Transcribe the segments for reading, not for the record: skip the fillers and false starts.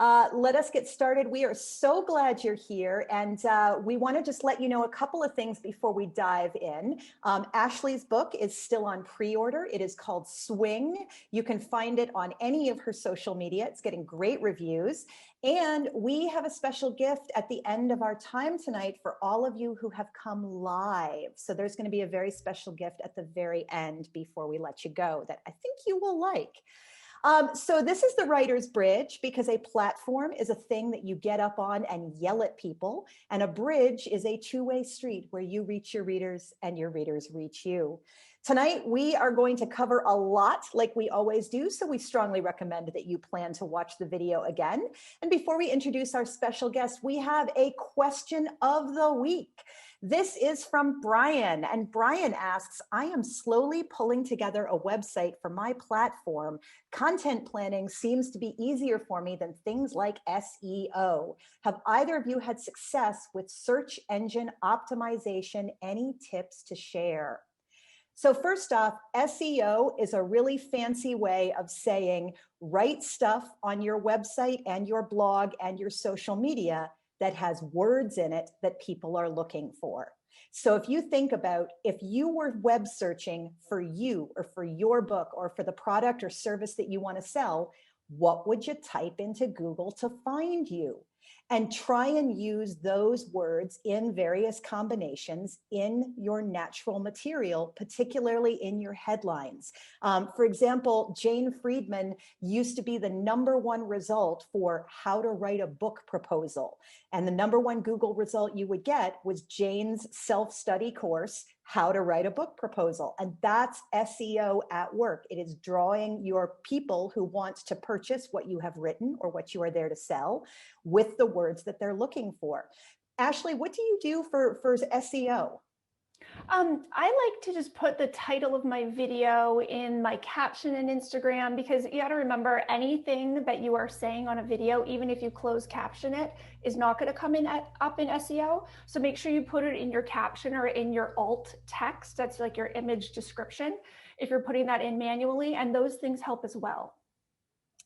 Let us get started. We are so glad you're here, and we want to just let you know a couple of things before we dive in. Ashleigh's book is still on pre-order. It is called Swing. You can find it on any of her social media. It's getting great reviews. And we have a special gift at the end of our time tonight for all of you who have come live. So there's going to be a very special gift at the very end before we let you go that I think you will like. So this is the writer's bridge, because a platform is a thing that you get up on and yell at people, and a bridge is a two-way street where you reach your readers and your readers reach you. Tonight, we are going to cover a lot like we always do, so we strongly recommend that you plan to watch the video again. And before we introduce our special guest, we have a question of the week. This is from Brian, and Brian asks, I am slowly pulling together a website for my platform. Content planning seems to be easier for me than things like SEO. Have either of you had success with search engine optimization? Any tips to share? So first off, SEO is a really fancy way of saying write stuff on your website and your blog and your social media that has words in it that people are looking for. So if you think about, if you were web searching for you or for your book or for the product or service that you want to sell, what would you type into Google to find you? And try and use those words in various combinations in your natural material, particularly in your headlines. For example, Jane Friedman used to be the #1 result for how to write a book proposal. And the #1 Google result you would get was Jane's self-study course, How to Write a Book Proposal. And that's SEO at work. It is drawing your people who want to purchase what you have written or what you are there to sell with the words that they're looking for. Ashleigh, what do you do for SEO? I like to just put the title of my video in my caption in Instagram, because you got to remember, anything that you are saying on a video, even if you close caption it, is not going to come in up in SEO. So make sure you put it in your caption or in your alt text. That's like your image description, if you're putting that in manually, and those things help as well.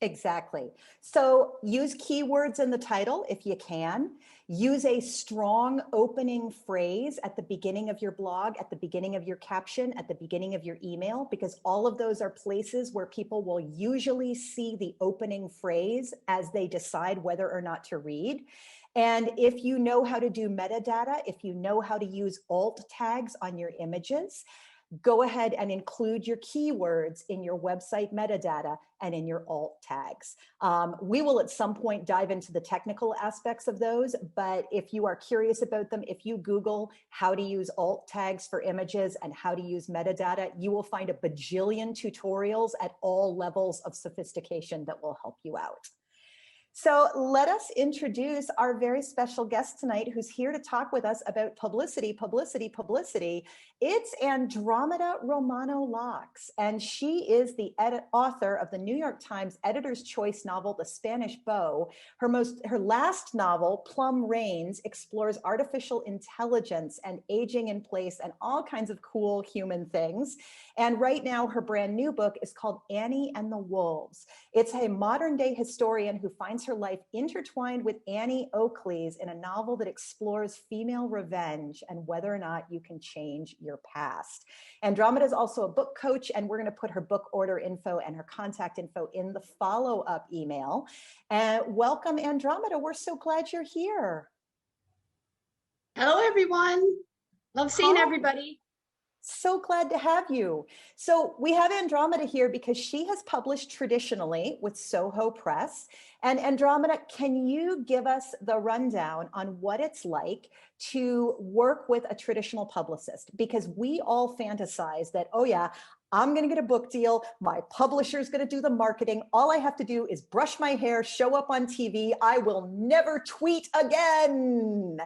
Exactly. So use keywords in the title if you can. Use a strong opening phrase at the beginning of your blog, at the beginning of your caption, at the beginning of your email, because all of those are places where people will usually see the opening phrase as they decide whether or not to read. And if you know how to do metadata, if you know how to use alt tags on your images, go ahead and include your keywords in your website metadata and in your alt tags. We will at some point dive into the technical aspects of those, but if you are curious about them, if you Google how to use alt tags for images and how to use metadata, you will find a bajillion tutorials at all levels of sophistication that will help you out. So let us introduce our very special guest tonight, who's here to talk with us about publicity. It's Andromeda Romano-Lax, and she is the author of the New York Times Editor's Choice novel, The Spanish Beau. Her last novel, Plum Rains, explores artificial intelligence and aging in place and all kinds of cool human things. And right now, her brand new book is called Annie and the Wolves. It's a modern day historian who finds her life intertwined with Annie Oakley's in a novel that explores female revenge and whether or not you can change your past. Andromeda is also a book coach, and we're going to put her book order info and her contact info in the follow-up email. And welcome, Andromeda. We're so glad you're here. Hello, everyone. Love seeing everybody. So glad to have you. So we have Andromeda here because she has published traditionally with Soho Press. And Andromeda, can you give us the rundown on what it's like to work with a traditional publicist? Because we all fantasize that, oh yeah, I'm going to get a book deal. My publisher is going to do the marketing. All I have to do is brush my hair, show up on TV. I will never tweet again.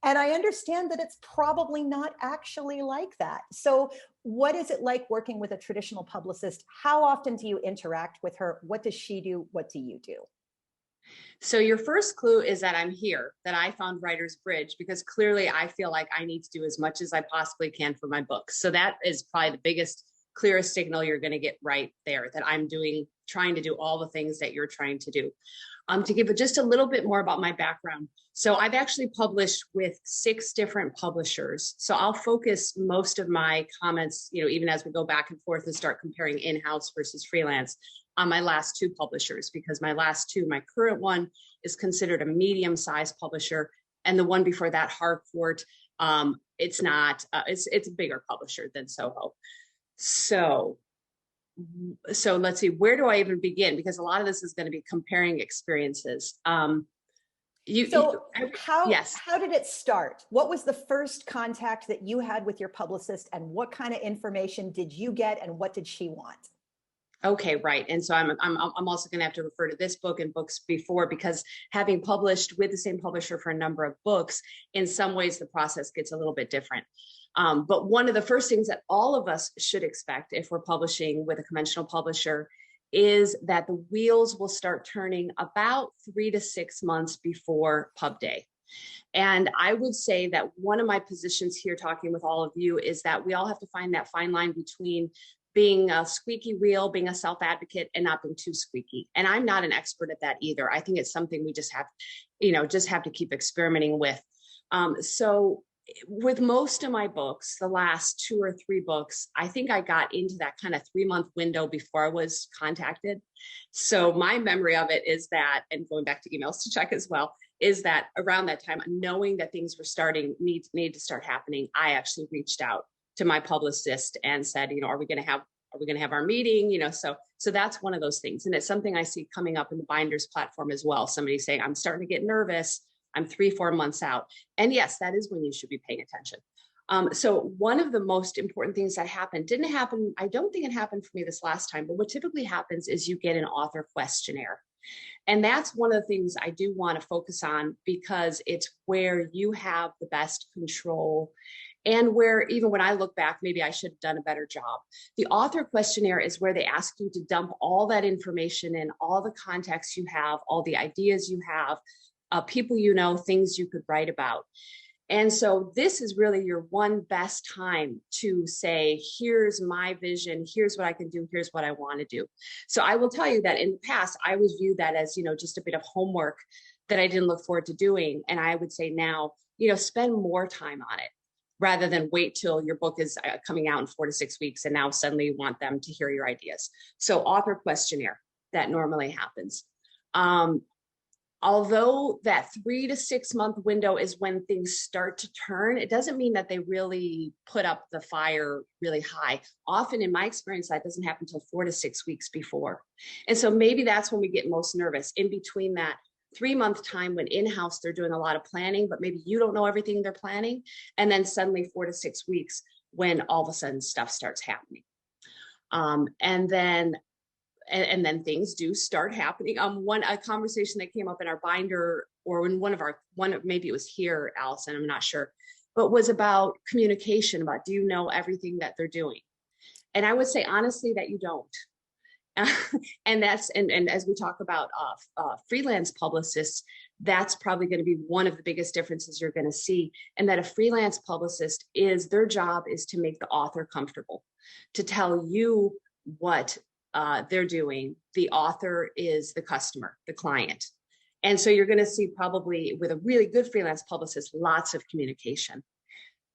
And I understand that it's probably not actually like that. So what is it like working with a traditional publicist? How often do you interact with her? What does she do? What do you do? So your first clue is that I'm here, that I found Writer's Bridge, because clearly I feel like I need to do as much as I possibly can for my book. So that is probably the biggest, clearest signal you're going to get right there, that I'm trying to do all the things that you're trying to do. To give just a little bit more about my background. So I've actually published with 6 different publishers. So I'll focus most of my comments, even as we go back and forth and start comparing in-house versus freelance, on my last 2 publishers, because my last 2, my current one is considered a medium-sized publisher, and the one before that, Harcourt, it's not, it's a bigger publisher than Soho. So let's see, where do I even begin? Because a lot of this is going to be comparing experiences. How did it start? What was the first contact that you had with your publicist, and what kind of information did you get, and what did she want? Okay, right. And so I'm also going to have to refer to this book and books before, because having published with the same publisher for a number of books, in some ways the process gets a little bit different. But one of the first things that all of us should expect if we're publishing with a conventional publisher is that the wheels will start turning about 3 to 6 months before pub day. And I would say that one of my positions here talking with all of you is that we all have to find that fine line between being a squeaky wheel, being a self-advocate, and not being too squeaky. And I'm not an expert at that either. I think it's something we just have to keep experimenting with. So with most of my books, the last 2 or 3 books, I think I got into that kind of 3-month window before I was contacted. So my memory of it is that, and going back to emails to check as well, is that around that time, knowing that things were need to start happening, I actually reached out to my publicist and said, are we going to have our meeting? So that's one of those things. And it's something I see coming up in the Binders platform as well. Somebody saying, I'm starting to get nervous. I'm 3-4 months out. And yes, that is when you should be paying attention. So one of the most important things that happened, I don't think it happened for me this last time, but what typically happens is you get an author questionnaire. And that's one of the things I do want to focus on, because it's where you have the best control, and where even when I look back, maybe I should have done a better job. The author questionnaire is where they ask you to dump all that information in, all the contacts you have, all the ideas you have, people things you could write about. And so this is really your one best time to say, here's my vision, here's what I can do, here's what I want to do. So I will tell you that in the past, I was viewed that as, just a bit of homework that I didn't look forward to doing. And I would say now, spend more time on it, rather than wait till your book is coming out in 4 to 6 weeks and now suddenly you want them to hear your ideas. So author questionnaire, that normally happens. Although that 3 to 6 month window is when things start to turn, it doesn't mean that they really put up the fire really high. Often in my experience, that doesn't happen until 4 to 6 weeks before. And so maybe that's when we get most nervous, in between that 3-month time when in-house they're doing a lot of planning, but maybe you don't know everything they're planning. And then suddenly 4 to 6 weeks when all of a sudden stuff starts happening. And then things do start happening. A conversation that came up in our binder, or in maybe it was here, Allison, I'm not sure, but was about communication, about, do you know everything that they're doing? And I would say honestly that you don't. And as we talk about freelance publicists, that's probably going to be one of the biggest differences you're going to see. And that a freelance publicist, their job is to make the author comfortable, to tell you what they're doing. The author is the customer, the client. And so you're going to see, probably with a really good freelance publicist, lots of communication.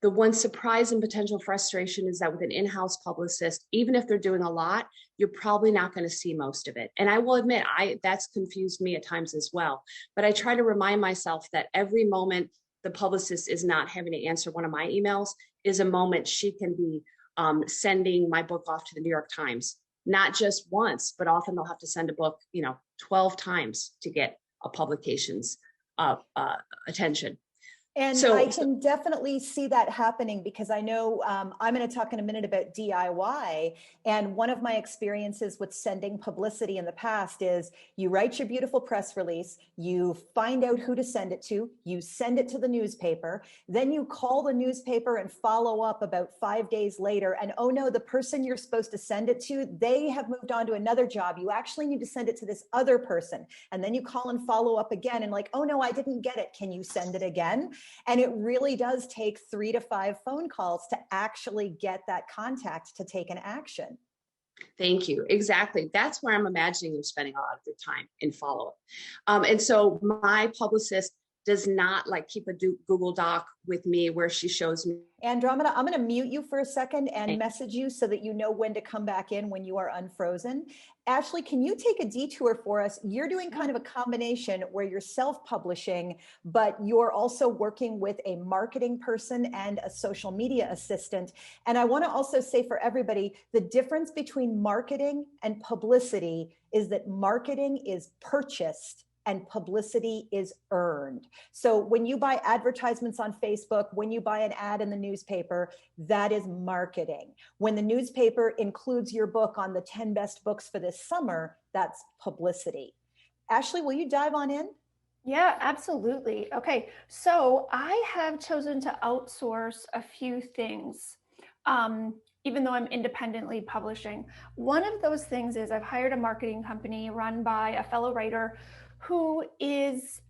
The one surprise and potential frustration is that with an in-house publicist, even if they're doing a lot, you're probably not going to see most of it. And I will admit, that's confused me at times as well. But I try to remind myself that every moment the publicist is not having to answer one of my emails is a moment she can be sending my book off to the New York Times, not just once, but often they'll have to send a book, 12 times to get a publication's attention. And I can definitely see that happening, because I know I'm going to talk in a minute about DIY. And one of my experiences with sending publicity in the past is you write your beautiful press release, you find out who to send it to, you send it to the newspaper, then you call the newspaper and follow up about 5 days later. And oh no, the person you're supposed to send it to, they have moved on to another job. You actually need to send it to this other person. And then you call and follow up again and like, oh no, I didn't get it. Can you send it again? And it really does take 3 to 5 phone calls to actually get that contact to take an action. Thank you. Exactly. That's where I'm imagining them spending a lot of their time in follow-up. And so my publicist does not like keep a Google Doc with me where she shows me. Andromeda, I'm going to mute you for a second and message you so that you know when to come back in when you are unfrozen. Ashleigh, can you take a detour for us? You're doing kind of a combination where you're self-publishing, but you're also working with a marketing person and a social media assistant. And I want to also say for everybody, the difference between marketing and publicity is that marketing is purchased and publicity is earned. So when you buy advertisements on Facebook, when you buy an ad in the newspaper, that is marketing. When the newspaper includes your book on the 10 best books for this summer, that's publicity. Ashleigh, will you dive on in? Yeah, absolutely. Okay, so I have chosen to outsource a few things. Even though I'm independently publishing. One of those things is I've hired a marketing company run by a fellow writer who is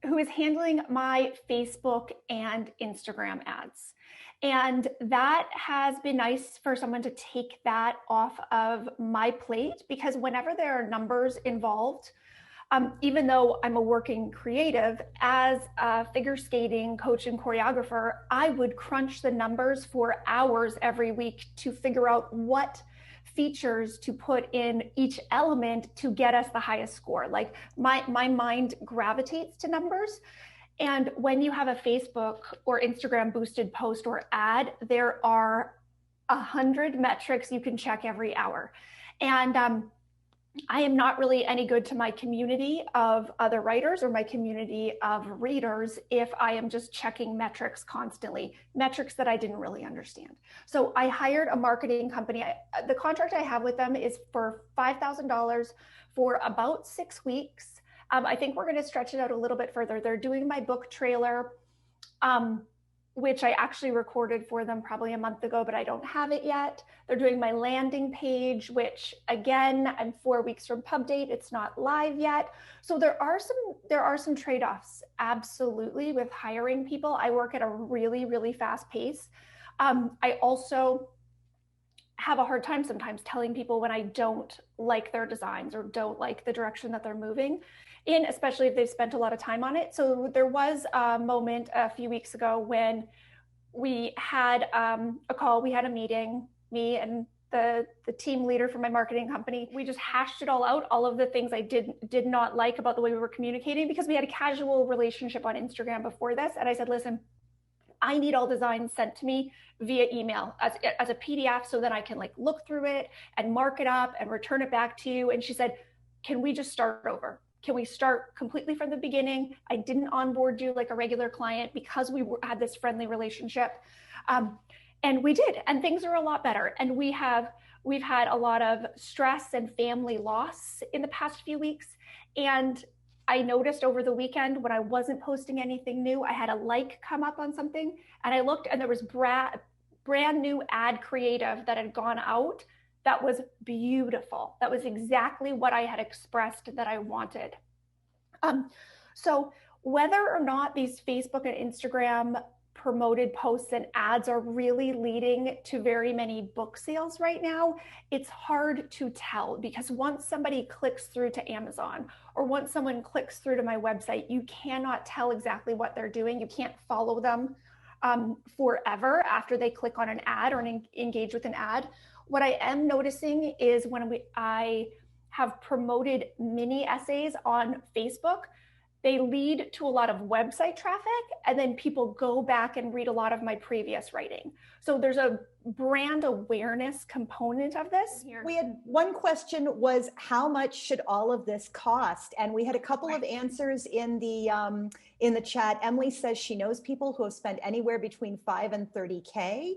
handling my Facebook and Instagram ads. And that has been nice for someone to take that off of my plate, because whenever there are numbers involved, even though I'm a working creative, as a figure skating coach and choreographer, I would crunch the numbers for hours every week to figure out what features to put in each element to get us the highest score. Like my mind gravitates to numbers. And when you have a Facebook or Instagram boosted post or ad, there are 100 metrics you can check every hour. And I am not really any good to my community of other writers or my community of readers if I am just checking metrics constantly, metrics that I didn't really understand. So I hired a marketing company. The contract I have with them is for $5,000 for about 6 weeks. I think we're going to stretch it out a little bit further. They're doing my book trailer, which I actually recorded for them probably a month ago, but I don't have it yet. They're doing my landing page, which again, I'm 4 weeks from pub date. It's not live yet. So there are some trade-offs, absolutely, with hiring people. I work at a really, really fast pace. I also have a hard time sometimes telling people when I don't like their designs or don't like the direction that they're moving in, especially if they've spent a lot of time on it. So there was a moment a few weeks ago when we had a call, we had a meeting, me and the team leader for my marketing company. We just hashed it all out, all of the things I did not like about the way we were communicating, because we had a casual relationship on Instagram before this. And I said, listen, I need all designs sent to me via email as a PDF so that I can like look through it and mark it up and return it back to you. And she said, can we just start over? Can we start completely from the beginning? I didn't onboard you like a regular client because we had this friendly relationship. And we did, and things are a lot better. And we've had a lot of stress and family loss in the past few weeks. And I noticed over the weekend when I wasn't posting anything new, I had a like come up on something, and I looked and there was brand new ad creative that had gone out that was beautiful. That was exactly what I had expressed that I wanted. So whether or not these Facebook and Instagram promoted posts and ads are really leading to very many book sales right now, it's hard to tell, because once somebody clicks through to Amazon or once someone clicks through to my website, you cannot tell exactly what they're doing. You can't follow them forever after they click on an ad or engage with an ad. What I am noticing is when I have promoted mini essays on Facebook, they lead to a lot of website traffic, and then people go back and read a lot of my previous writing. So there's a brand awareness component of this. We had one question was, how much should all of this cost? And we had a couple of answers in the chat. Emily says she knows people who have spent anywhere between 5 and 30K.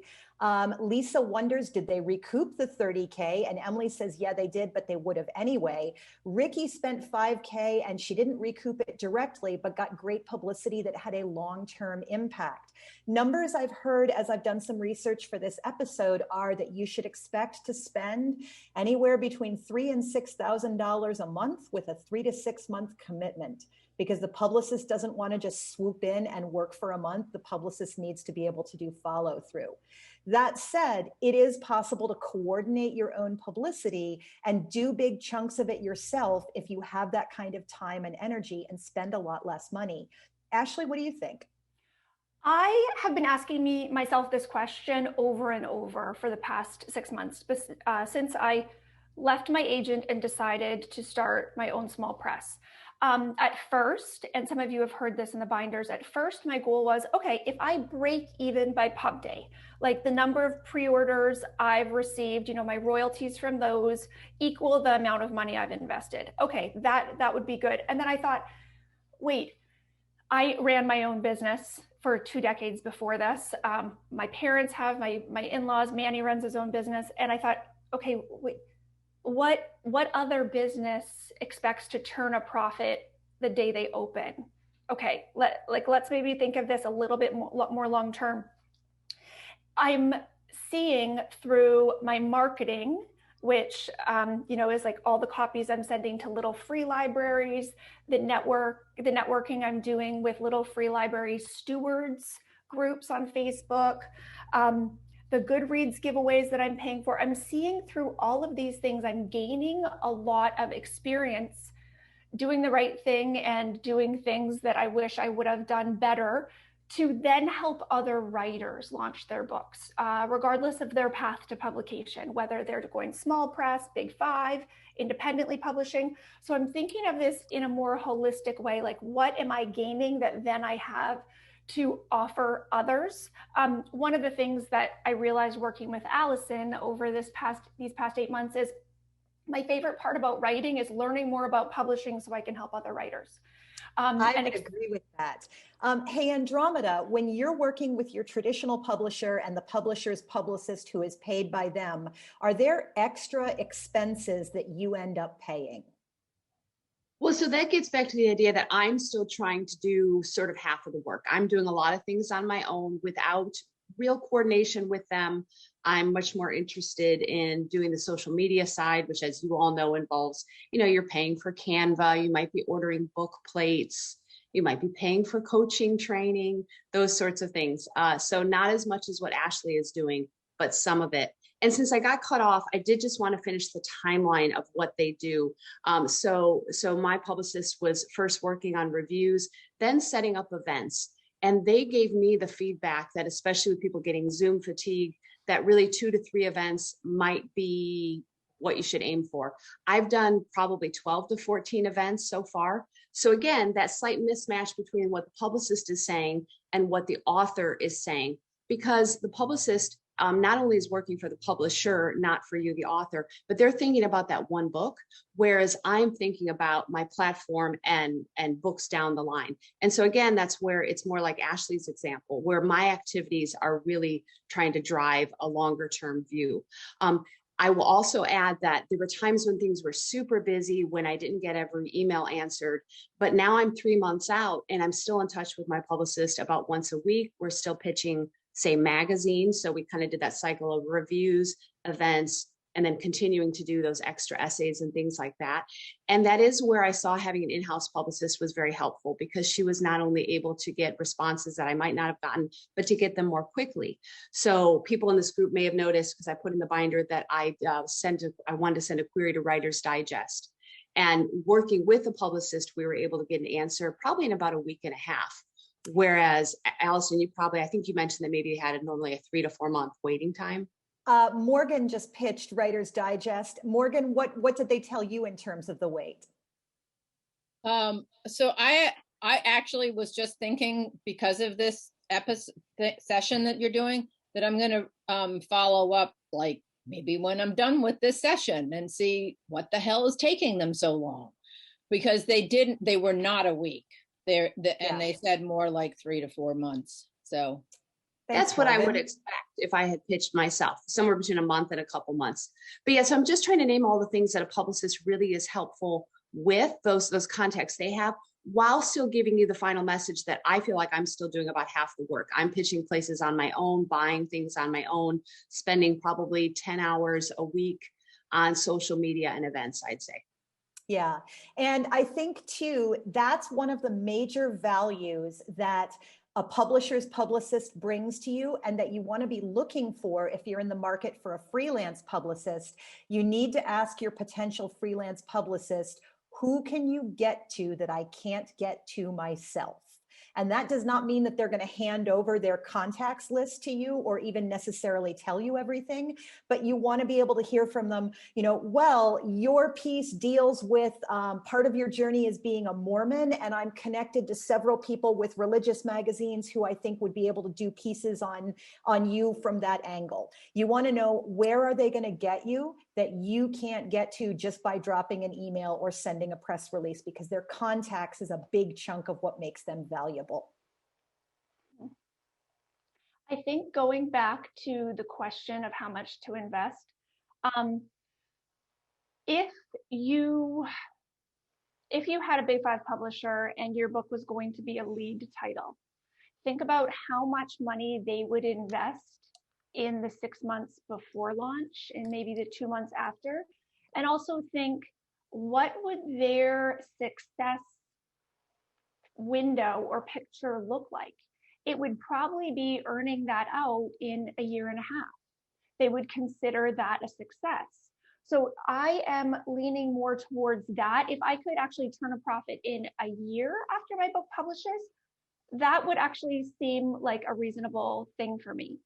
Lisa wonders, did they recoup the 30K? And Emily says, yeah, they did, but they would have anyway. Ricky spent 5K and she didn't recoup it directly, but got great publicity that had a long-term impact. Numbers I've heard as I've done some research for this episode episode are that you should expect to spend anywhere between $3,000 and $6,000 a month with a 3 to 6 month commitment, because the publicist doesn't want to just swoop in and work for a month. The publicist needs to be able to do follow through. That said, it is possible to coordinate your own publicity and do big chunks of it yourself if you have that kind of time and energy, and spend a lot less money. Ashleigh, what do you think? I have been asking myself this question over and over for the past 6 months, since I left my agent and decided to start my own small press. At first, and some of you have heard this in the binders, at first my goal was, okay, if I break even by pub day, like the number of pre-orders I've received, my royalties from those equal the amount of money I've invested. Okay, that would be good. And then I thought, wait, I ran my own business for 2 decades before this. My parents have, my in-laws, Manny runs his own business. And I thought, okay, wait, what other business expects to turn a profit the day they open? Okay, let's maybe think of this a little bit more long-term. I'm seeing through my marketing, which is like all the copies I'm sending to little free libraries, the networking I'm doing with little free library stewards groups on Facebook, the Goodreads giveaways that I'm paying for. I'm seeing through all of these things, I'm gaining a lot of experience doing the right thing and doing things that I wish I would have done better to then help other writers launch their books, regardless of their path to publication, whether they're going small press, big 5, independently publishing. So I'm thinking of this in a more holistic way, like what am I gaining that then I have to offer others? One of the things that I realized working with Allison over these past 8 months is my favorite part about writing is learning more about publishing so I can help other writers. I would agree with that. Hey, Andromeda, when you're working with your traditional publisher and the publisher's publicist who is paid by them, are there extra expenses that you end up paying? Well, so that gets back to the idea that I'm still trying to do sort of half of the work. I'm doing a lot of things on my own without real coordination with them. I'm much more interested in doing the social media side, which, as you all know, involves, you're paying for Canva, you might be ordering book plates, you might be paying for coaching training, those sorts of things. So not as much as what Ashleigh is doing, but some of it. And since I got cut off, I did just want to finish the timeline of what they do. So my publicist was first working on reviews, then setting up events. And they gave me the feedback that, especially with people getting Zoom fatigue, that really 2 to 3 events might be what you should aim for. I've done probably 12 to 14 events so far. So again, that slight mismatch between what the publicist is saying and what the author is saying, because the publicist not only is working for the publisher, not for you, the author, but they're thinking about that one book, whereas I'm thinking about my platform and books down the line. And so again, that's where it's more like Ashleigh's example, where my activities are really trying to drive a longer term view. I will also add that there were times when things were super busy, when I didn't get every email answered, but now I'm 3 months out and I'm still in touch with my publicist about once a week. We're still pitching, say, magazines. So we kind of did that cycle of reviews, events, and then continuing to do those extra essays and things like that. And that is where I saw having an in-house publicist was very helpful, because she was not only able to get responses that I might not have gotten, but to get them more quickly. So people in this group may have noticed, because I put in the binder, that I wanted to send a query to Writer's Digest. And working with a publicist, we were able to get an answer probably in about a week and a half. Whereas Allison, I think you mentioned that maybe you had normally a 3 to 4 month waiting time. Morgan just pitched Writer's Digest. Morgan, what did they tell you in terms of the wait? So I actually was just thinking, because of this session that you're doing, that I'm going to follow up, like maybe when I'm done with this session, and see what the hell is taking them so long, because they were not a week. And they said more like 3 to 4 months. So that's what I would expect if I had pitched myself, somewhere between a month and a couple months. But yeah, so I'm just trying to name all the things that a publicist really is helpful with, those contacts they have, while still giving you the final message that I feel like I'm still doing about half the work. I'm pitching places on my own, buying things on my own, spending probably 10 hours a week on social media and events, I'd say. Yeah. And I think too, that's one of the major values that a publisher's publicist brings to you, and that you want to be looking for if you're in the market for a freelance publicist. You need to ask your potential freelance publicist, who can you get to that I can't get to myself? And that does not mean that they're going to hand over their contacts list to you or even necessarily tell you everything, but you want to be able to hear from them, well, your piece deals with part of your journey as being a Mormon, and I'm connected to several people with religious magazines who I think would be able to do pieces on you from that angle. You want to know, where are they going to get you that you can't get to just by dropping an email or sending a press release, because their contacts is a big chunk of what makes them valuable. I think going back to the question of how much to invest, if you had a Big Five publisher and your book was going to be a lead title, think about how much money they would invest in the 6 months before launch and maybe the 2 months after. And also think, what would their success window or picture look like? It would probably be earning that out in a year and a half. They would consider that a success. So I am leaning more towards that. If I could actually turn a profit in a year after my book publishes, that would actually seem like a reasonable thing for me.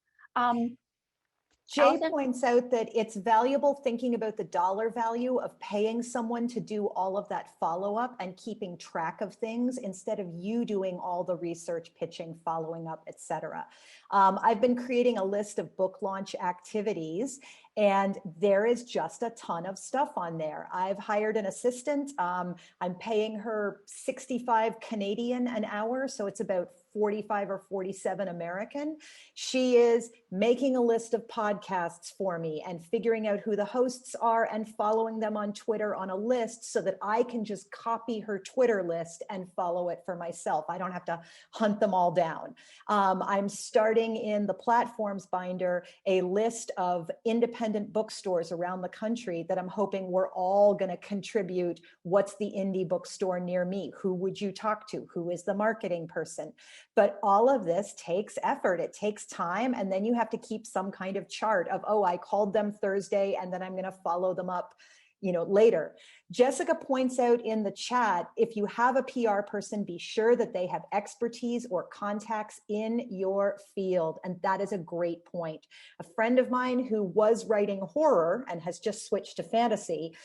Jay Allison points out that it's valuable thinking about the dollar value of paying someone to do all of that follow-up and keeping track of things instead of you doing all the research, pitching, following up, etc. I've been creating a list of book launch activities, and there is just a ton of stuff on there. I've hired an assistant. I'm paying her 65 Canadian an hour, so it's about 45 or 47 American. She is making a list of podcasts for me and figuring out who the hosts are and following them on Twitter on a list so that I can just copy her Twitter list and follow it for myself. I don't have to hunt them all down. I'm starting in the platforms binder a list of independent bookstores around the country that I'm hoping we're all going to contribute. What's the indie bookstore near me? Who would you talk to? Who is the marketing person? But all of this takes effort. It takes time. And then you have to keep some kind of chart of, oh, I called them Thursday and then I'm going to follow them up, later. Jessica points out in the chat, if you have a PR person, be sure that they have expertise or contacts in your field. And that is a great point. A friend of mine who was writing horror and has just switched to fantasy,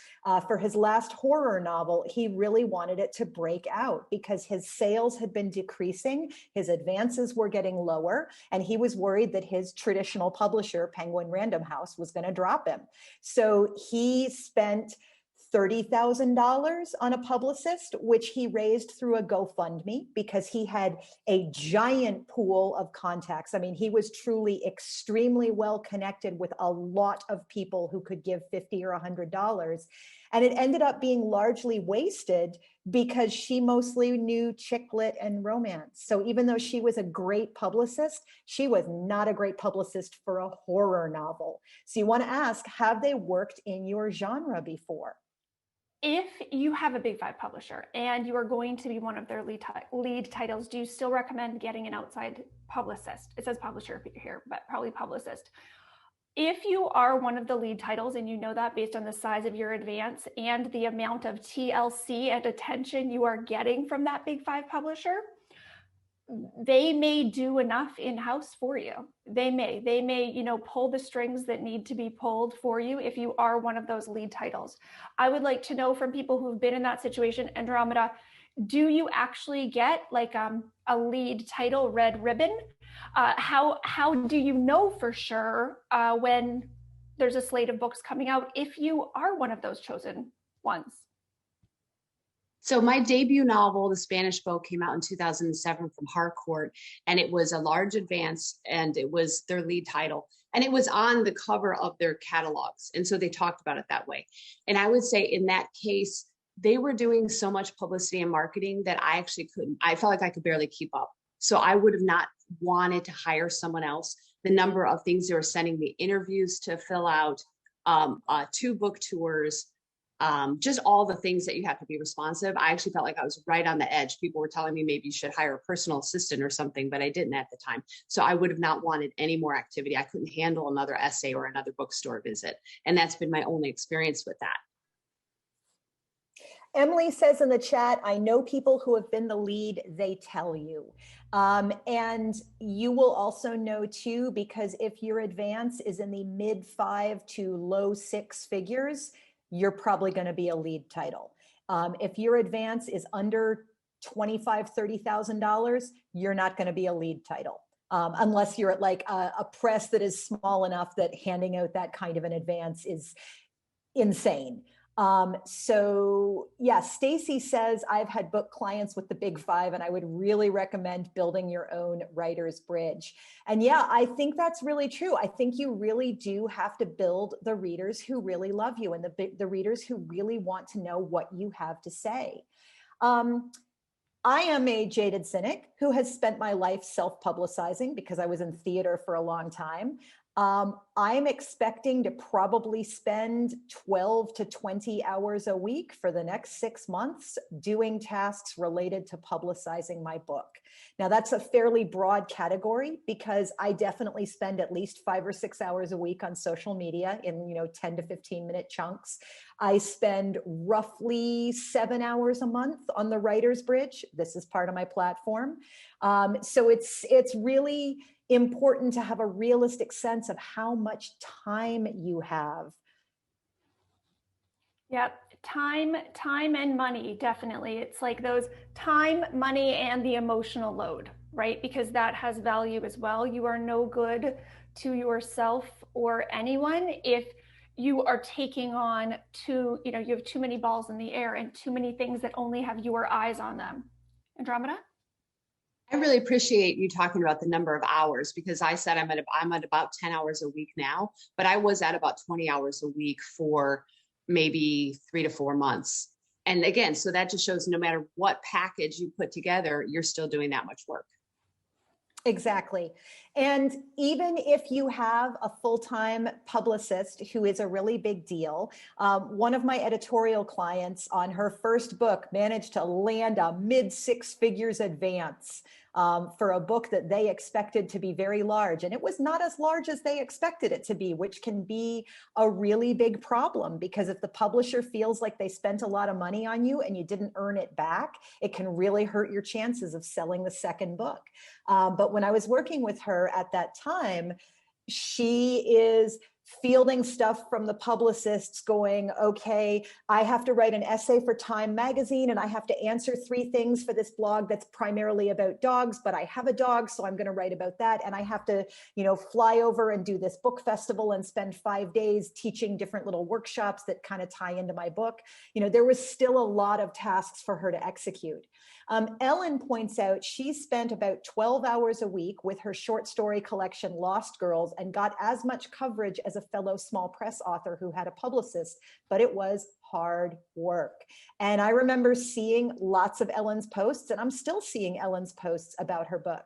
for his last horror novel, he really wanted it to break out because his sales had been decreasing, his advances were getting lower, and he was worried that his traditional publisher, Penguin Random House, was going to drop him. So he spent $30,000 on a publicist, which he raised through a GoFundMe because he had a giant pool of contacts. I mean, he was truly extremely well connected with a lot of people who could give $50 or $100. And it ended up being largely wasted because she mostly knew chick lit and romance. So even though she was a great publicist, she was not a great publicist for a horror novel. So you want to ask, have they worked in your genre before? If you have a Big Five publisher and you are going to be one of their lead titles, do you still recommend getting an outside publicist? It says publisher here, but probably publicist. If you are one of the lead titles and you know that based on the size of your advance and the amount of TLC and attention you are getting from that Big Five publisher, they may do enough in-house for you. They may, pull the strings that need to be pulled for you if you are one of those lead titles. I would like to know from people who've been in that situation, Andromeda, do you actually get like a lead title red ribbon? How do you know for sure when there's a slate of books coming out if you are one of those chosen ones? So my debut novel, The Spanish Boat, came out in 2007 from Harcourt, and it was a large advance, and it was their lead title, and it was on the cover of their catalogs. And so they talked about it that way. And I would say in that case, they were doing so much publicity and marketing that I actually couldn't, I felt like I could barely keep up. So I would have not wanted to hire someone else. The number of things they were sending me, interviews to fill out, 2 book tours, just all the things that you have to be responsive. I actually felt like I was right on the edge. People were telling me maybe you should hire a personal assistant or something, but I didn't at the time. So I would have not wanted any more activity. I couldn't handle another essay or another bookstore visit. And that's been my only experience with that. Emily says in the chat, I know people who have been the lead, they tell you. And you will also know too, because if your advance is in the mid 5 to low 6 figures, you're probably going to be a lead title. If your advance is under $25,000, $30,000, you're not going to be a lead title. Unless you're at like a press that is small enough that handing out that kind of an advance is insane. So yeah, Stacy says, I've had book clients with the big 5, and I would really recommend building your own writer's bridge. And yeah, I think that's really true. I think you really do have to build the readers who really love you and the readers who really want to know what you have to say. I am a jaded cynic who has spent my life self-publicizing because I was in theater for a long time. I'm expecting to probably spend 12 to 20 hours a week for the next 6 months doing tasks related to publicizing my book. Now, that's a fairly broad category because I definitely spend at least 5 or 6 hours a week on social media in 10 to 15 minute chunks. I spend roughly 7 hours a month on the Writer's Bridge. This is part of my platform. So it's really important to have a realistic sense of how much time you have. Yep, time and money, definitely. It's like those time, money, and the emotional load, right? Because that has value as well. You are no good to yourself or anyone if you are taking on you have too many balls in the air and too many things that only have your eyes on them. Andromeda? I really appreciate you talking about the number of hours, because I said I'm at about 10 hours a week now, but I was at about 20 hours a week for maybe 3 to 4 months. And again, so that just shows no matter what package you put together, you're still doing that much work. Exactly. And even if you have a full-time publicist, who is a really big deal, one of my editorial clients on her first book managed to land a mid-6 figures advance for a book that they expected to be very large. And it was not as large as they expected it to be, which can be a really big problem, because if the publisher feels like they spent a lot of money on you and you didn't earn it back, it can really hurt your chances of selling the second book. But when I was working with her at that time, she is fielding stuff from the publicists going, okay, I have to write an essay for Time magazine and I have to answer 3 things for this blog that's primarily about dogs, but I have a dog, so I'm going to write about that. And I have to, fly over and do this book festival and spend 5 days teaching different little workshops that kind of tie into my book. There was still a lot of tasks for her to execute. Ellen points out she spent about 12 hours a week with her short story collection, Lost Girls, and got as much coverage as a fellow small press author who had a publicist, but it was hard work. And I remember seeing lots of Ellen's posts, and I'm still seeing Ellen's posts about her book.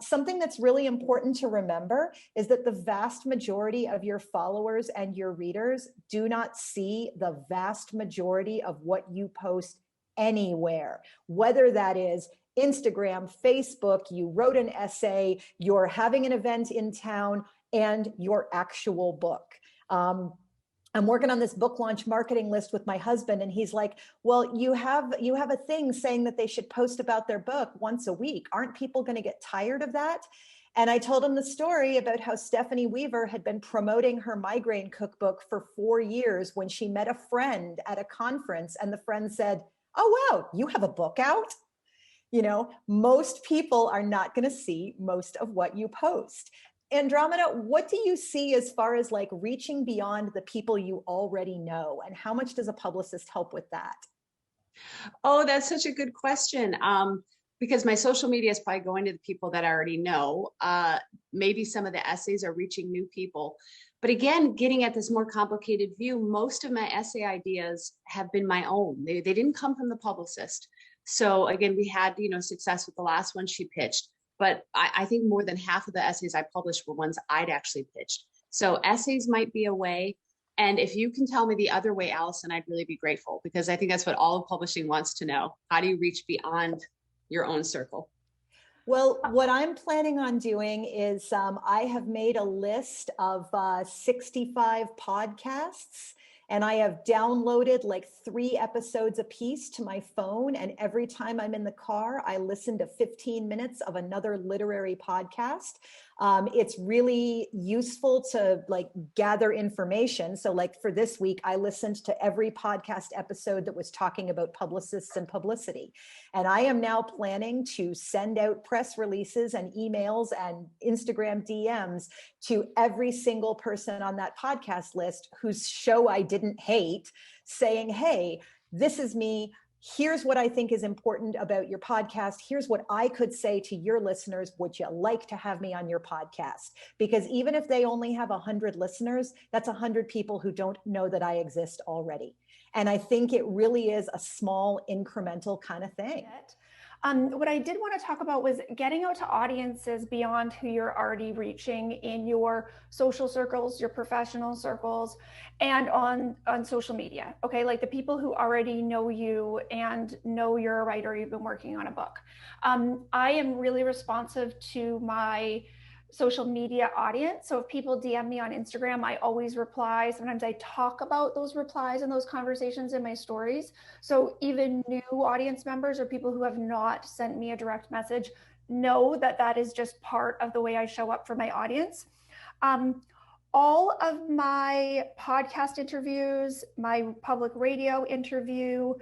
Something that's really important to remember is that the vast majority of your followers and your readers do not see the vast majority of what you post anywhere, whether that is Instagram, Facebook, you wrote an essay, you're having an event in town, and your actual book. I'm working on this book launch marketing list with my husband, and he's like, well, you have a thing saying that they should post about their book once a week. Aren't people going to get tired of that? And I told him the story about how Stephanie Weaver had been promoting her migraine cookbook for 4 years when she met a friend at a conference, and the friend said, oh, wow, you have a book out? Most people are not going to see most of what you post. Andromeda, what do you see as far as like reaching beyond the people you already know, and how much does a publicist help with that? Oh, that's such a good question. Because my social media is probably going to the people that I already know. Maybe some of the essays are reaching new people. But again, getting at this more complicated view, most of my essay ideas have been my own. They didn't come from the publicist. So again, we had, success with the last one she pitched, but I think more than half of the essays I published were ones I'd actually pitched. So essays might be a way. And if you can tell me the other way, Allison, I'd really be grateful, because I think that's what all of publishing wants to know. How do you reach beyond your own circle? Well, what I'm planning on doing is I have made a list of 65 podcasts, and I have downloaded like 3 episodes a piece to my phone. And every time I'm in the car, I listen to 15 minutes of another literary podcast. It's really useful to like gather information. So like for this week, I listened to every podcast episode that was talking about publicists and publicity. And I am now planning to send out press releases and emails and Instagram DMs to every single person on that podcast list whose show I didn't hate, saying, hey, this is me. Here's what I think is important about your podcast. Here's what I could say to your listeners. Would you like to have me on your podcast? Because even if they only have 100 listeners, that's 100 people who don't know that I exist already. And I think it really is a small incremental kind of thing. What I did want to talk about was getting out to audiences beyond who you're already reaching in your social circles, your professional circles, and on social media. Okay, like the people who already know you and know you're a writer, you've been working on a book. I am really responsive to my social media audience. So if people DM me on Instagram, I always reply. Sometimes I talk about those replies and those conversations in my stories. So even new audience members or people who have not sent me a direct message know that that is just part of the way I show up for my audience. All of my podcast interviews, my public radio interview,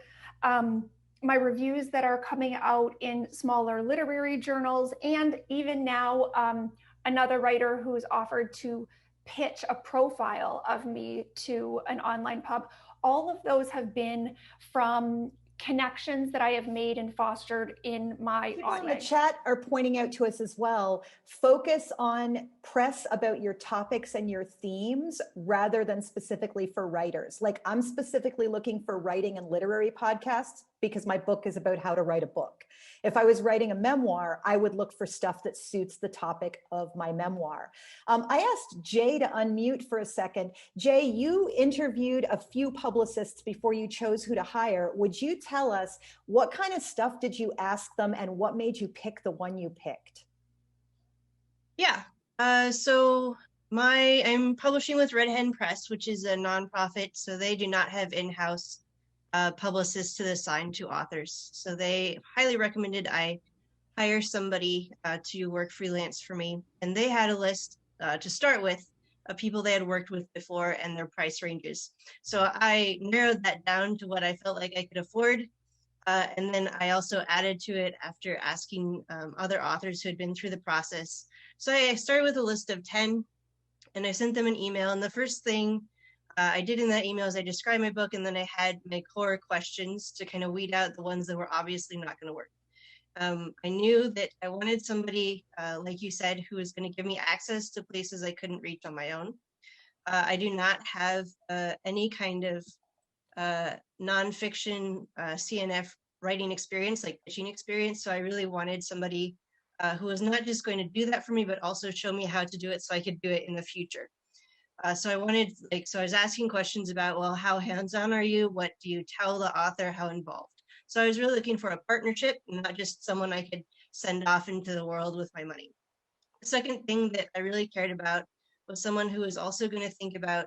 my reviews that are coming out in smaller literary journals, and even now, another writer who has offered to pitch a profile of me to an online pub. All of those have been from connections that I have made and fostered in my audience. In the chat are pointing out to us as well, focus on press about your topics and your themes rather than specifically for writers. Like I'm specifically looking for writing and literary podcasts because my book is about how to write a book. If I was writing a memoir, I would look for stuff that suits the topic of my memoir. I asked Jaye to unmute for a second. Jaye, you interviewed a few publicists before you chose who to hire. Would you tell us what kind of stuff did you ask them and what made you pick the one you picked? Yeah, so I'm publishing with Red Hen Press, which is a nonprofit, so they do not have in-house publicists to assign to authors. So they highly recommended I hire somebody to work freelance for me. And they had a list to start with of people they had worked with before and their price ranges. So I narrowed that down to what I felt like I could afford. And then I also added to it after asking other authors who had been through the process. So I started with a list of 10 and I sent them an email. And the first thing I did in that email is I described my book, and then I had my core questions to kind of weed out the ones that were obviously not going to work. I knew that I wanted somebody, like you said, who was going to give me access to places I couldn't reach on my own. I do not have any kind of nonfiction CNF writing experience, like pitching experience. So I really wanted somebody who was not just going to do that for me, but also show me how to do it so I could do it in the future. So I was asking questions about, well, how hands-on are you? What do you tell the author? How involved? So I was really looking for a partnership, not just someone I could send off into the world with my money. The second thing that I really cared about was someone who was also going to think about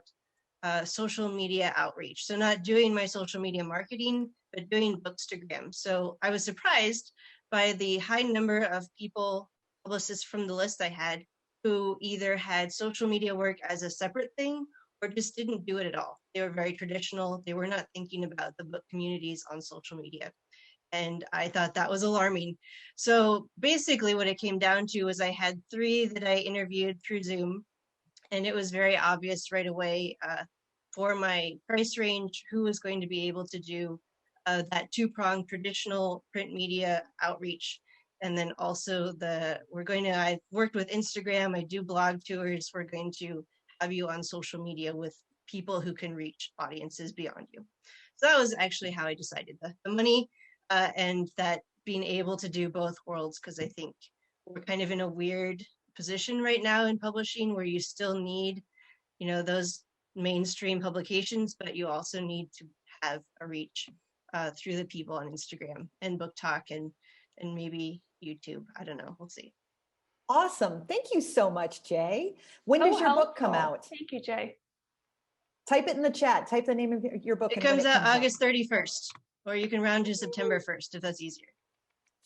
social media outreach. So not doing my social media marketing, but doing Bookstagrammer. So I was surprised by the high number of people, publicists from the list I had, who either had social media work as a separate thing or just didn't do it at all. They were very traditional. They were not thinking about the book communities on social media. And I thought that was alarming. So basically what it came down to was I had 3 that I interviewed through Zoom, and it was very obvious right away for my price range who was going to be able to do that 2-pronged traditional print media outreach. And then also I've worked with Instagram, I do blog tours, we're going to have you on social media with people who can reach audiences beyond you. So that was actually how I decided the money and that being able to do both worlds, because I think we're kind of in a weird position right now in publishing where you still need, you know, those mainstream publications, but you also need to have a reach through the people on Instagram and Book Talk and maybe YouTube. I don't know. We'll see. Awesome. Thank you so much, Jaye. When does your book come out? Thank you, Jaye. Type it in the chat. Type the name of your book. It comes out August 31st, or you can round to September 1st if that's easier.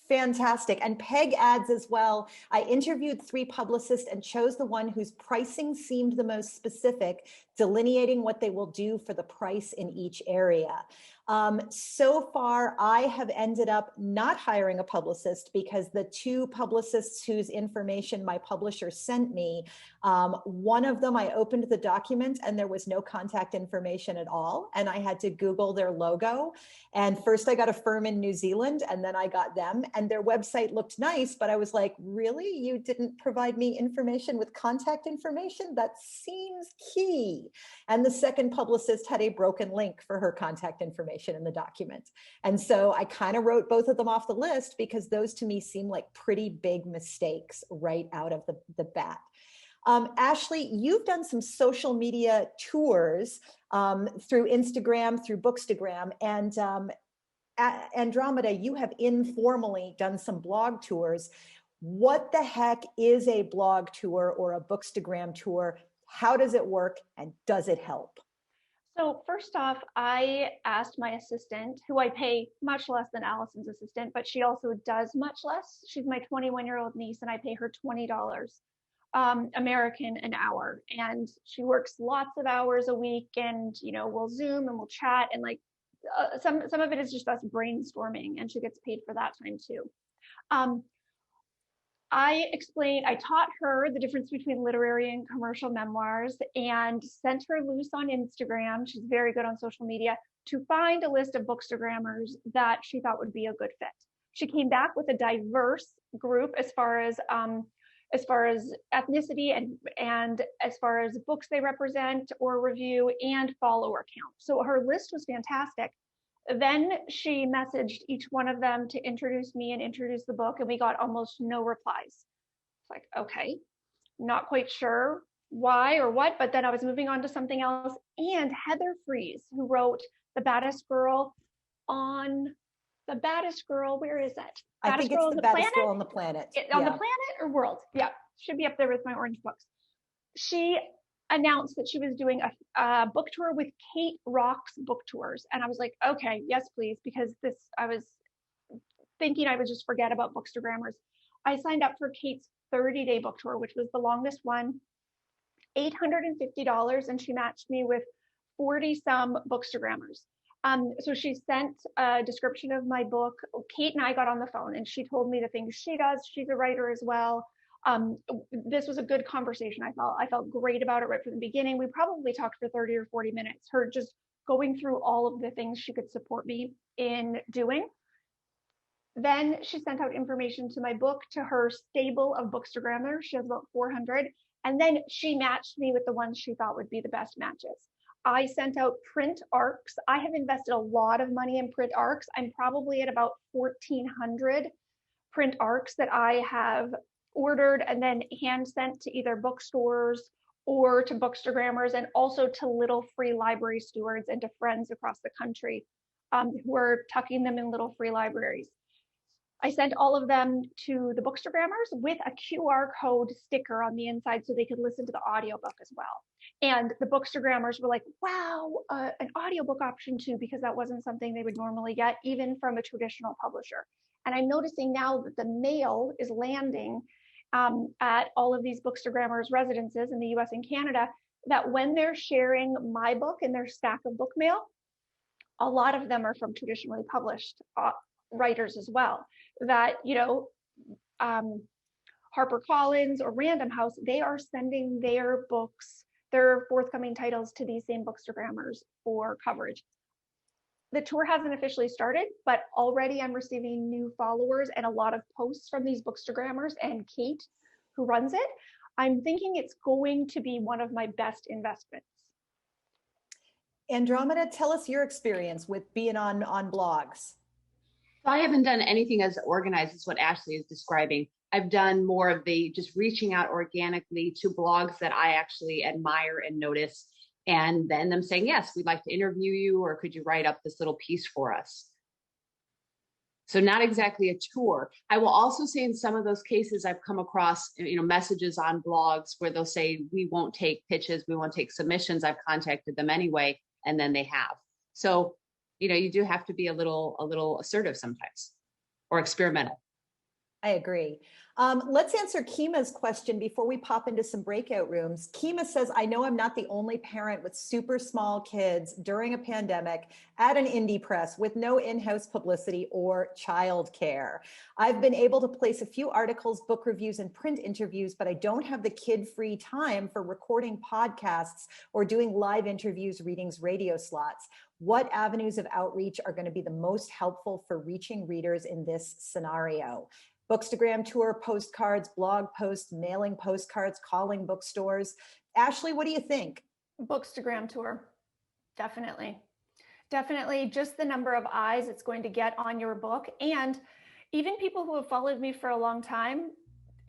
Fantastic. And Peg adds as well, I interviewed 3 publicists and chose the one whose pricing seemed the most specific, delineating what they will do for the price in each area. So far, I have ended up not hiring a publicist because the 2 publicists whose information my publisher sent me, one of them, I opened the document and there was no contact information at all. And I had to Google their logo. And first I got a firm in New Zealand and then I got them and their website looked nice, but I was like, really? You didn't provide me information with contact information? That seems key. And the second publicist had a broken link for her contact information in the document. And so I kind of wrote both of them off the list because those to me seem like pretty big mistakes right out of the bat. Ashleigh, you've done some social media tours through Instagram, through Bookstagram, and Andromeda, you have informally done some blog tours. What the heck is a blog tour or a Bookstagram tour? How does it work and does it help? So first off, I asked my assistant, who I pay much less than Allison's assistant, but she also does much less. She's my 21-year-old niece and I pay her $20 American an hour. And she works lots of hours a week and, you know, we'll Zoom and we'll chat and like some of it is just us brainstorming and she gets paid for that time too. I taught her the difference between literary and commercial memoirs and sent her loose on Instagram. She's very good on social media to find a list of Bookstagrammers that she thought would be a good fit. She came back with a diverse group as far as ethnicity and as far as books they represent or review and follower count. So her list was fantastic. Then she messaged each one of them to introduce me and introduce the book, and we got almost no replies. It's like, okay, not quite sure why or what, but then I was moving on to something else. And Heather Fries, who wrote The Baddest Girl, where is it? I think it's The Baddest Girl on the Planet. On the planet or world? Yeah, should be up there with my orange books. She announced that she was doing a book tour with Kate Rock's book tours. And I was like, okay, yes, please, because I was thinking I would just forget about Bookstagrammers. I signed up for Kate's 30-day book tour, which was the longest one, $850, and she matched me with 40-some Bookstagrammers. So she sent a description of my book. Kate and I got on the phone and she told me the things she does. She's a writer as well. This was a good conversation. I felt great about it right from the beginning. We probably talked for 30 or 40 minutes, her just going through all of the things she could support me in doing. Then she sent out information to my book to her stable of Bookstagrammers. She has about 400. And then she matched me with the ones she thought would be the best matches. I sent out print arcs. I have invested a lot of money in print arcs. I'm probably at about 1,400 print arcs that I have ordered and then hand sent to either bookstores or to Bookstagrammers and also to little free library stewards and to friends across the country who are tucking them in little free libraries. I sent all of them to the Bookstagrammers with a QR code sticker on the inside so they could listen to the audiobook as well. And the Bookstagrammers were like, wow, an audiobook option too, because that wasn't something they would normally get even from a traditional publisher. And I'm noticing now that the mail is landing at all of these Bookstagrammers residences in the US and Canada, that when they're sharing my book in their stack of book mail, a lot of them are from traditionally published writers as well. That, you know, HarperCollins or Random House, they are sending their books, their forthcoming titles to these same Bookstagrammers for coverage. The tour hasn't officially started, but already I'm receiving new followers and a lot of posts from these Bookstagrammers and Kate, who runs it, I'm thinking it's going to be one of my best investments. Andromeda, tell us your experience with being on blogs. I haven't done anything as organized as what Ashleigh is describing. I've done more of the just reaching out organically to blogs that I actually admire and notice, and then them saying, yes, we'd like to interview you, or could you write up this little piece for us? So not exactly a tour. I will also say in some of those cases, I've come across, messages on blogs where they'll say, we won't take pitches, we won't take submissions. I've contacted them anyway, and then they have. So, you do have to be a little assertive sometimes, or experimental. I agree. Let's answer Keema's question before we pop into some breakout rooms. Keema says, I know I'm not the only parent with super small kids during a pandemic at an indie press with no in-house publicity or childcare. I've been able to place a few articles, book reviews, and print interviews, but I don't have the kid-free time for recording podcasts or doing live interviews, readings, radio slots. What avenues of outreach are going to be the most helpful for reaching readers in this scenario? Bookstagram tour, postcards, blog posts, mailing postcards, calling bookstores. Ashleigh, what do you think? Bookstagram tour, definitely. Definitely just the number of eyes it's going to get on your book. And even people who have followed me for a long time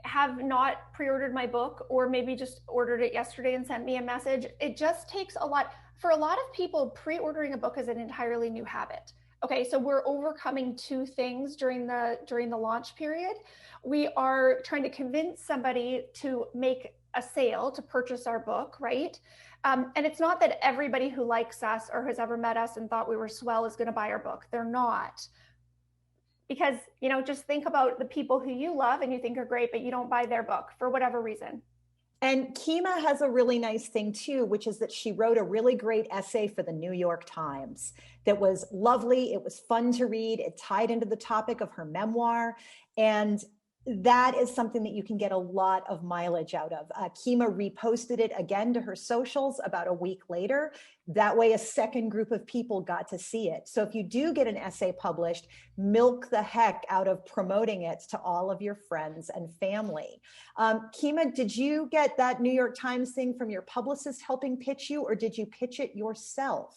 have not pre-ordered my book, or maybe just ordered it yesterday and sent me a message. It just takes a lot. For a lot of people, pre-ordering a book is an entirely new habit. Okay, so we're overcoming two things during the launch period. We are trying to convince somebody to make a sale to purchase our book, right? And it's not that everybody who likes us or has ever met us and thought we were swell is going to buy our book. They're not. Because, just think about the people who you love and you think are great, but you don't buy their book for whatever reason. And Keema has a really nice thing too, which is that she wrote a really great essay for the New York Times that was lovely. It was fun to read. It tied into the topic of her memoir. And that is something that you can get a lot of mileage out of. Keema reposted it again to her socials about a week later. That way a second group of people got to see it. So if you do get an essay published, milk the heck out of promoting it to all of your friends and family. Keema, did you get that New York Times thing from your publicist helping pitch you, or did you pitch it yourself?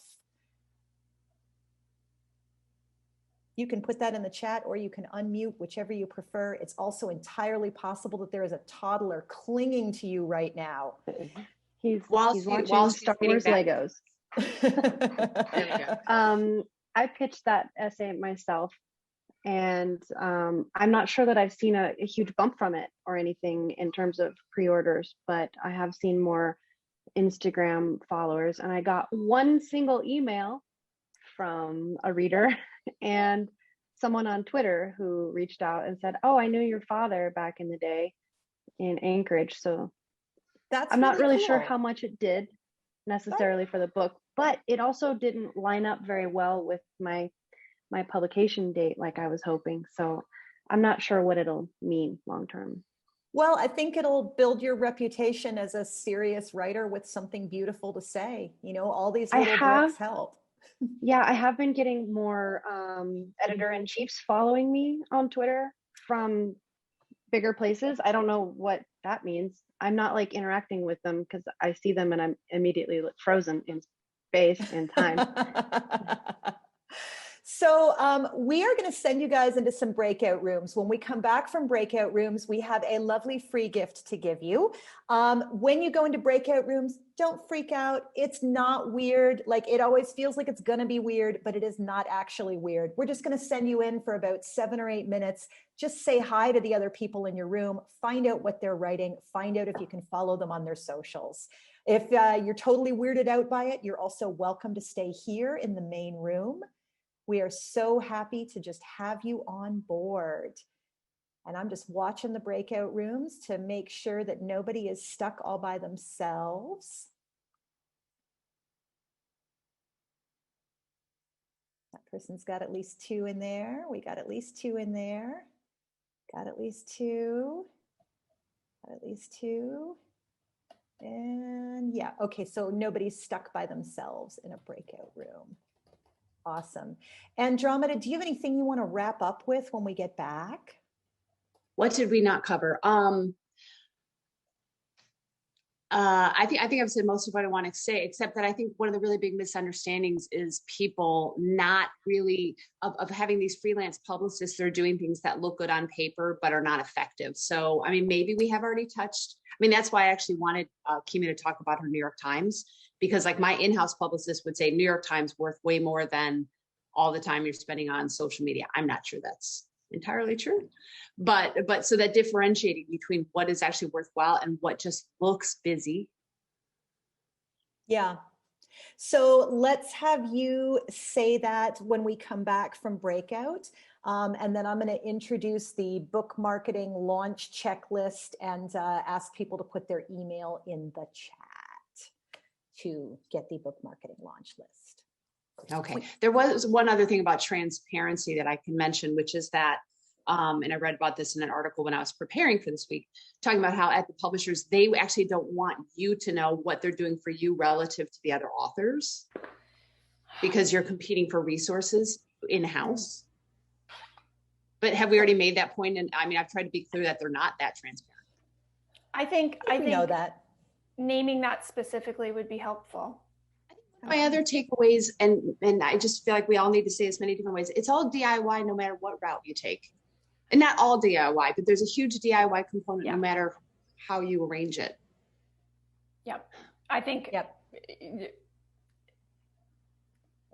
You can put that in the chat, or you can unmute, whichever you prefer. It's also entirely possible that there is a toddler clinging to you right now. He's watching Star Wars Legos. I pitched that essay myself, and I'm not sure that I've seen a huge bump from it or anything in terms of pre-orders, but I have seen more Instagram followers, and I got one single email from a reader and someone on Twitter who reached out and said, oh, I knew your father back in the day in Anchorage. So I'm not really sure how much it did necessarily for the book, but it also didn't line up very well with my publication date like I was hoping. So I'm not sure what it'll mean long term. Well, I think it'll build your reputation as a serious writer with something beautiful to say. All these little books help. Yeah, I have been getting more editor-in-chiefs following me on Twitter from bigger places. I don't know what that means. I'm not like interacting with them because I see them and I'm immediately frozen in space and time. So we are going to send you guys into some breakout rooms. When we come back from breakout rooms, we have a lovely free gift to give you. When you go into breakout rooms, don't freak out. It's not weird. Like, it always feels like it's going to be weird, but it is not actually weird. We're just going to send you in for about 7 or 8 minutes. Just say hi to the other people in your room, find out what they're writing, find out if you can follow them on their socials. If you're totally weirded out by it, you're also welcome to stay here in the main room. We are so happy to just have you on board. And I'm just watching the breakout rooms to make sure that nobody is stuck all by themselves. That person's got at least 2 in there. We got at least 2 in there. Got at least 2. Got at least 2. And yeah, okay, so nobody's stuck by themselves in a breakout room. Awesome. Andromeda, do you have anything you want to wrap up with when we get back? What did we not cover? I think I've said most of what I want to say, except that I think one of the really big misunderstandings is people not really of having these freelance publicists that are doing things that look good on paper but are not effective. So, I mean, maybe we have already touched. I mean, that's why I actually wanted Keema to talk about her New York Times, because like my in-house publicist would say New York Times worth way more than all the time you're spending on social media. I'm not sure that's entirely true, but so that differentiating between what is actually worthwhile and what just looks busy. Yeah. So let's have you say that when we come back from breakout. And then I'm going to introduce the book marketing launch checklist and ask people to put their email in the chat to get the book marketing launch list. Okay. There was one other thing about transparency that I can mention, which is that, and I read about this in an article when I was preparing for this week, talking about how at the publishers, they actually don't want you to know what they're doing for you relative to the other authors, because you're competing for resources in-house. But have we already made that point? And I mean, I've tried to be clear that they're not that transparent. I think know that naming that specifically would be helpful. My other takeaways, and I just feel like we all need to say this many different ways. It's all DIY no matter what route you take. And not all DIY, but there's a huge DIY component no matter how you arrange it. Yep. I think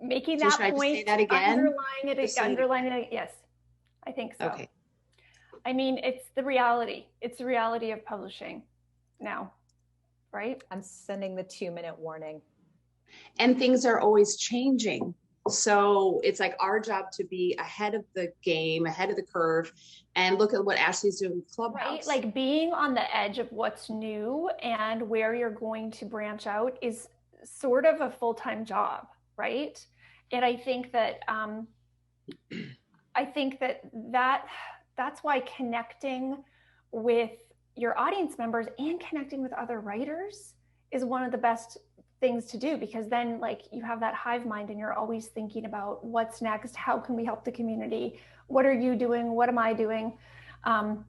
making So that should I just point, say that again? underlining it, yes. I think so. Okay. I mean, it's the reality. It's the reality of publishing now, right? I'm sending the 2-minute warning. And things are always changing. So it's like our job to be ahead of the game, ahead of the curve, and look at what Ashleigh's doing with Clubhouse. Right, like being on the edge of what's new and where you're going to branch out is sort of a full-time job, right? And I think that that's why connecting with your audience members and connecting with other writers is one of the best things to do, because then like you have that hive mind and you're always thinking about what's next, how can we help the community, what are you doing, what am I doing, and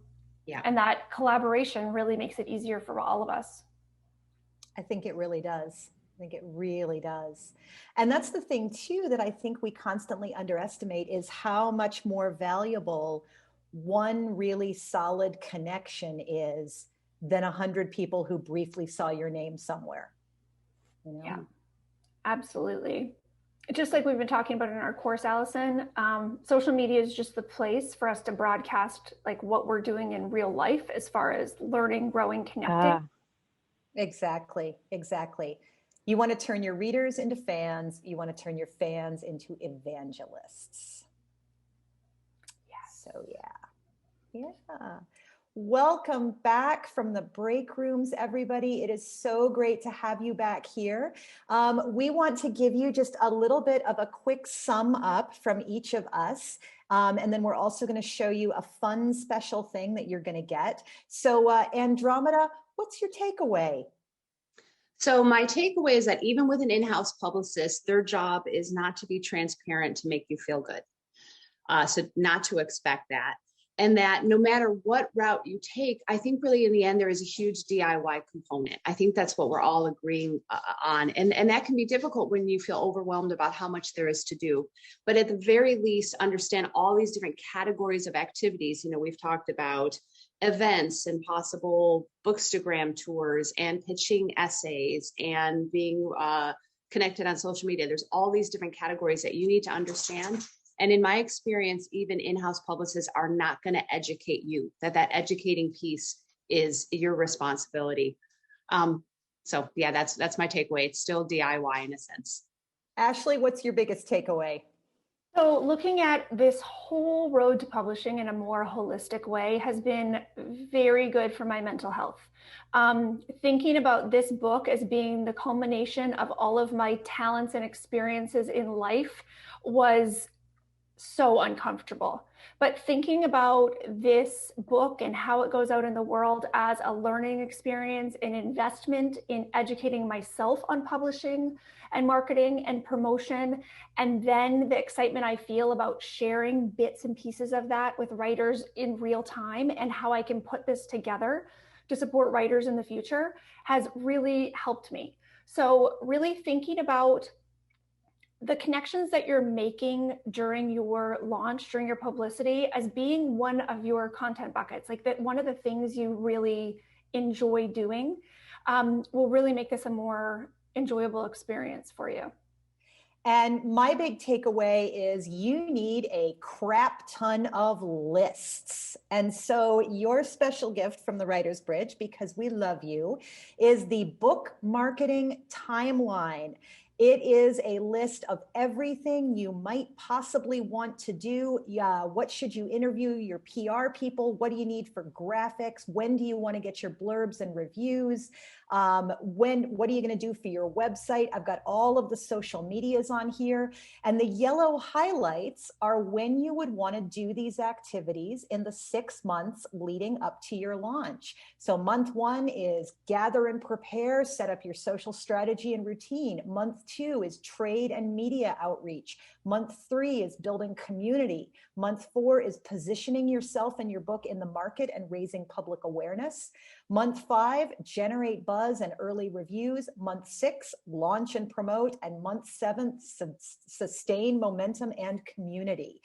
that collaboration really makes it easier for all of us. I think it really does. I think it really does. And that's the thing too that I think we constantly underestimate is how much more valuable one really solid connection is than 100 people who briefly saw your name somewhere. You know? Yeah, absolutely. Just like we've been talking about in our course, Allison, social media is just the place for us to broadcast like what we're doing in real life as far as learning, growing, connecting. Exactly. You want to turn your readers into fans. You want to turn your fans into evangelists. So yeah. Welcome back from the break rooms, everybody. It is so great to have you back here. We want to give you just a little bit of a quick sum up from each of us. And then we're also going to show you a fun special thing that you're going to get. So Andromeda, what's your takeaway? So my takeaway is that even with an in-house publicist, their job is not to be transparent to make you feel good. So not to expect that. And that no matter what route you take, I think really in the end, there is a huge DIY component. I think that's what we're all agreeing on. And that can be difficult when you feel overwhelmed about how much there is to do. But at the very least, understand all these different categories of activities. You know, we've talked about events and possible Bookstagrammer tours and pitching essays and being connected on social media. There's all these different categories that you need to understand. And in my experience, even in-house publicists are not going to educate you, that educating piece is your responsibility. So yeah, that's my takeaway. It's still DIY in a sense. Ashleigh, what's your biggest takeaway? So looking at this whole road to publishing in a more holistic way has been very good for my mental health. Thinking about this book as being the culmination of all of my talents and experiences in life was so uncomfortable. But thinking about this book and how it goes out in the world as a learning experience, an investment in educating myself on publishing and marketing and promotion, and then the excitement I feel about sharing bits and pieces of that with writers in real time and how I can put this together to support writers in the future has really helped me. So really thinking about the connections that you're making during your launch, during your publicity, as being one of your content buckets, like that one of the things you really enjoy doing, will really make this a more enjoyable experience for you. And my big takeaway is you need a crap ton of lists. And so your special gift from the Writer's Bridge, because we love you, is the book marketing timeline. It is a list of everything you might possibly want to do. What should you interview your PR people? What do you need for graphics? When do you want to get your blurbs and reviews? What are you going to do for your website? I've got all of the social medias on here. And the yellow highlights are when you would want to do these activities in the 6 months leading up to your launch. So month 1 is gather and prepare, set up your social strategy and routine. Month 2 is trade and media outreach. Month 3 is building community. Month 4 is positioning yourself and your book in the market and raising public awareness. Month 5, generate buzz and early reviews. Month 6, launch and promote. And month 7, sustain momentum and community.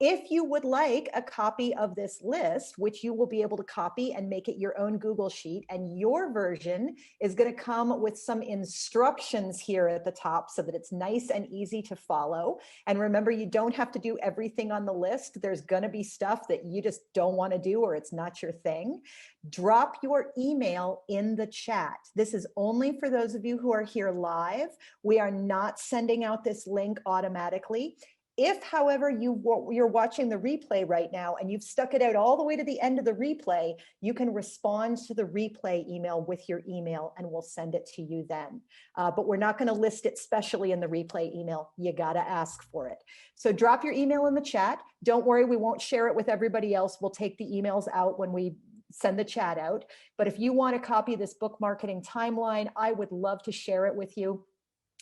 If you would like a copy of this list, which you will be able to copy and make it your own Google Sheet, and your version is going to come with some instructions here at the top so that it's nice and easy to follow. And remember, you don't have to do everything on the list. There's going to be stuff that you just don't want to do or it's not your thing. Drop your email in the chat. This is only for those of you who are here live. We are not sending out this link automatically. If, however, you're watching the replay right now and you've stuck it out all the way to the end of the replay, you can respond to the replay email with your email and we'll send it to you then. But we're not going to list it specially in the replay email. You got to ask for it. So drop your email in the chat. Don't worry, we won't share it with everybody else. We'll take the emails out when we send the chat out. But if you want to copy this book marketing timeline, I would love to share it with you.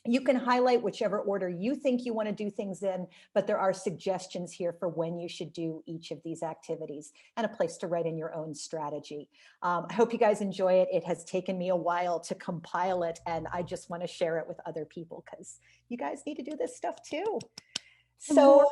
You can highlight whichever order you think you want to do things in, but there are suggestions here for when you should do each of these activities and a place to write in your own strategy. I hope you guys enjoy it. It has taken me a while to compile it, and I just want to share it with other people because you guys need to do this stuff too. So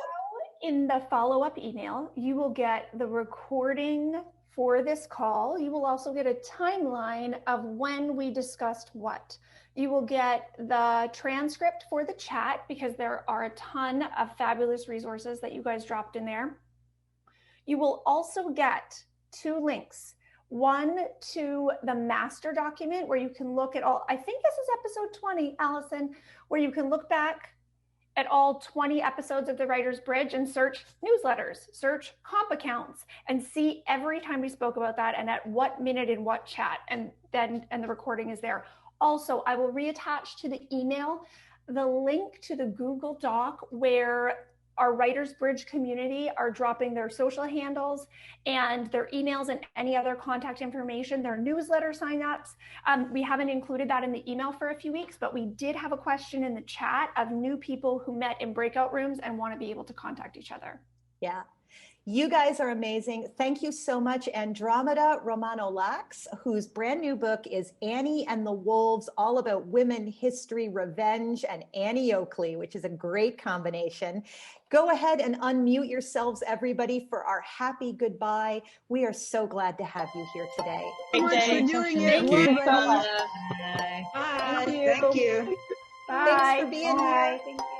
in the follow-up email, you will get the recording for this call. You will also get a timeline of when we discussed what. You will get the transcript for the chat because there are a ton of fabulous resources that you guys dropped in there. You will also get 2 links. One to the master document where you can look at all, I think this is episode 20, Allison, where you can look back at all 20 episodes of the Writer's Bridge and search newsletters, search comp accounts, and see every time we spoke about that and at what minute in what chat, and the recording is there. Also, I will reattach to the email the link to the Google Doc where our Writer's Bridge community are dropping their social handles and their emails and any other contact information, their newsletter signups. We haven't included that in the email for a few weeks, but we did have a question in the chat of new people who met in breakout rooms and want to be able to contact each other. yeah. You guys are amazing. Thank you so much, Andromeda Romano-Lax, whose brand new book is Annie and the Wolves, all about women, history, revenge, and Annie Oakley, which is a great combination. Go ahead and unmute yourselves, everybody, for our happy goodbye. We are so glad to have you here today. Thanks for doing it. Thank you so much. Bye. Thank you. Thank you. Bye. Thanks for being here. Thank you.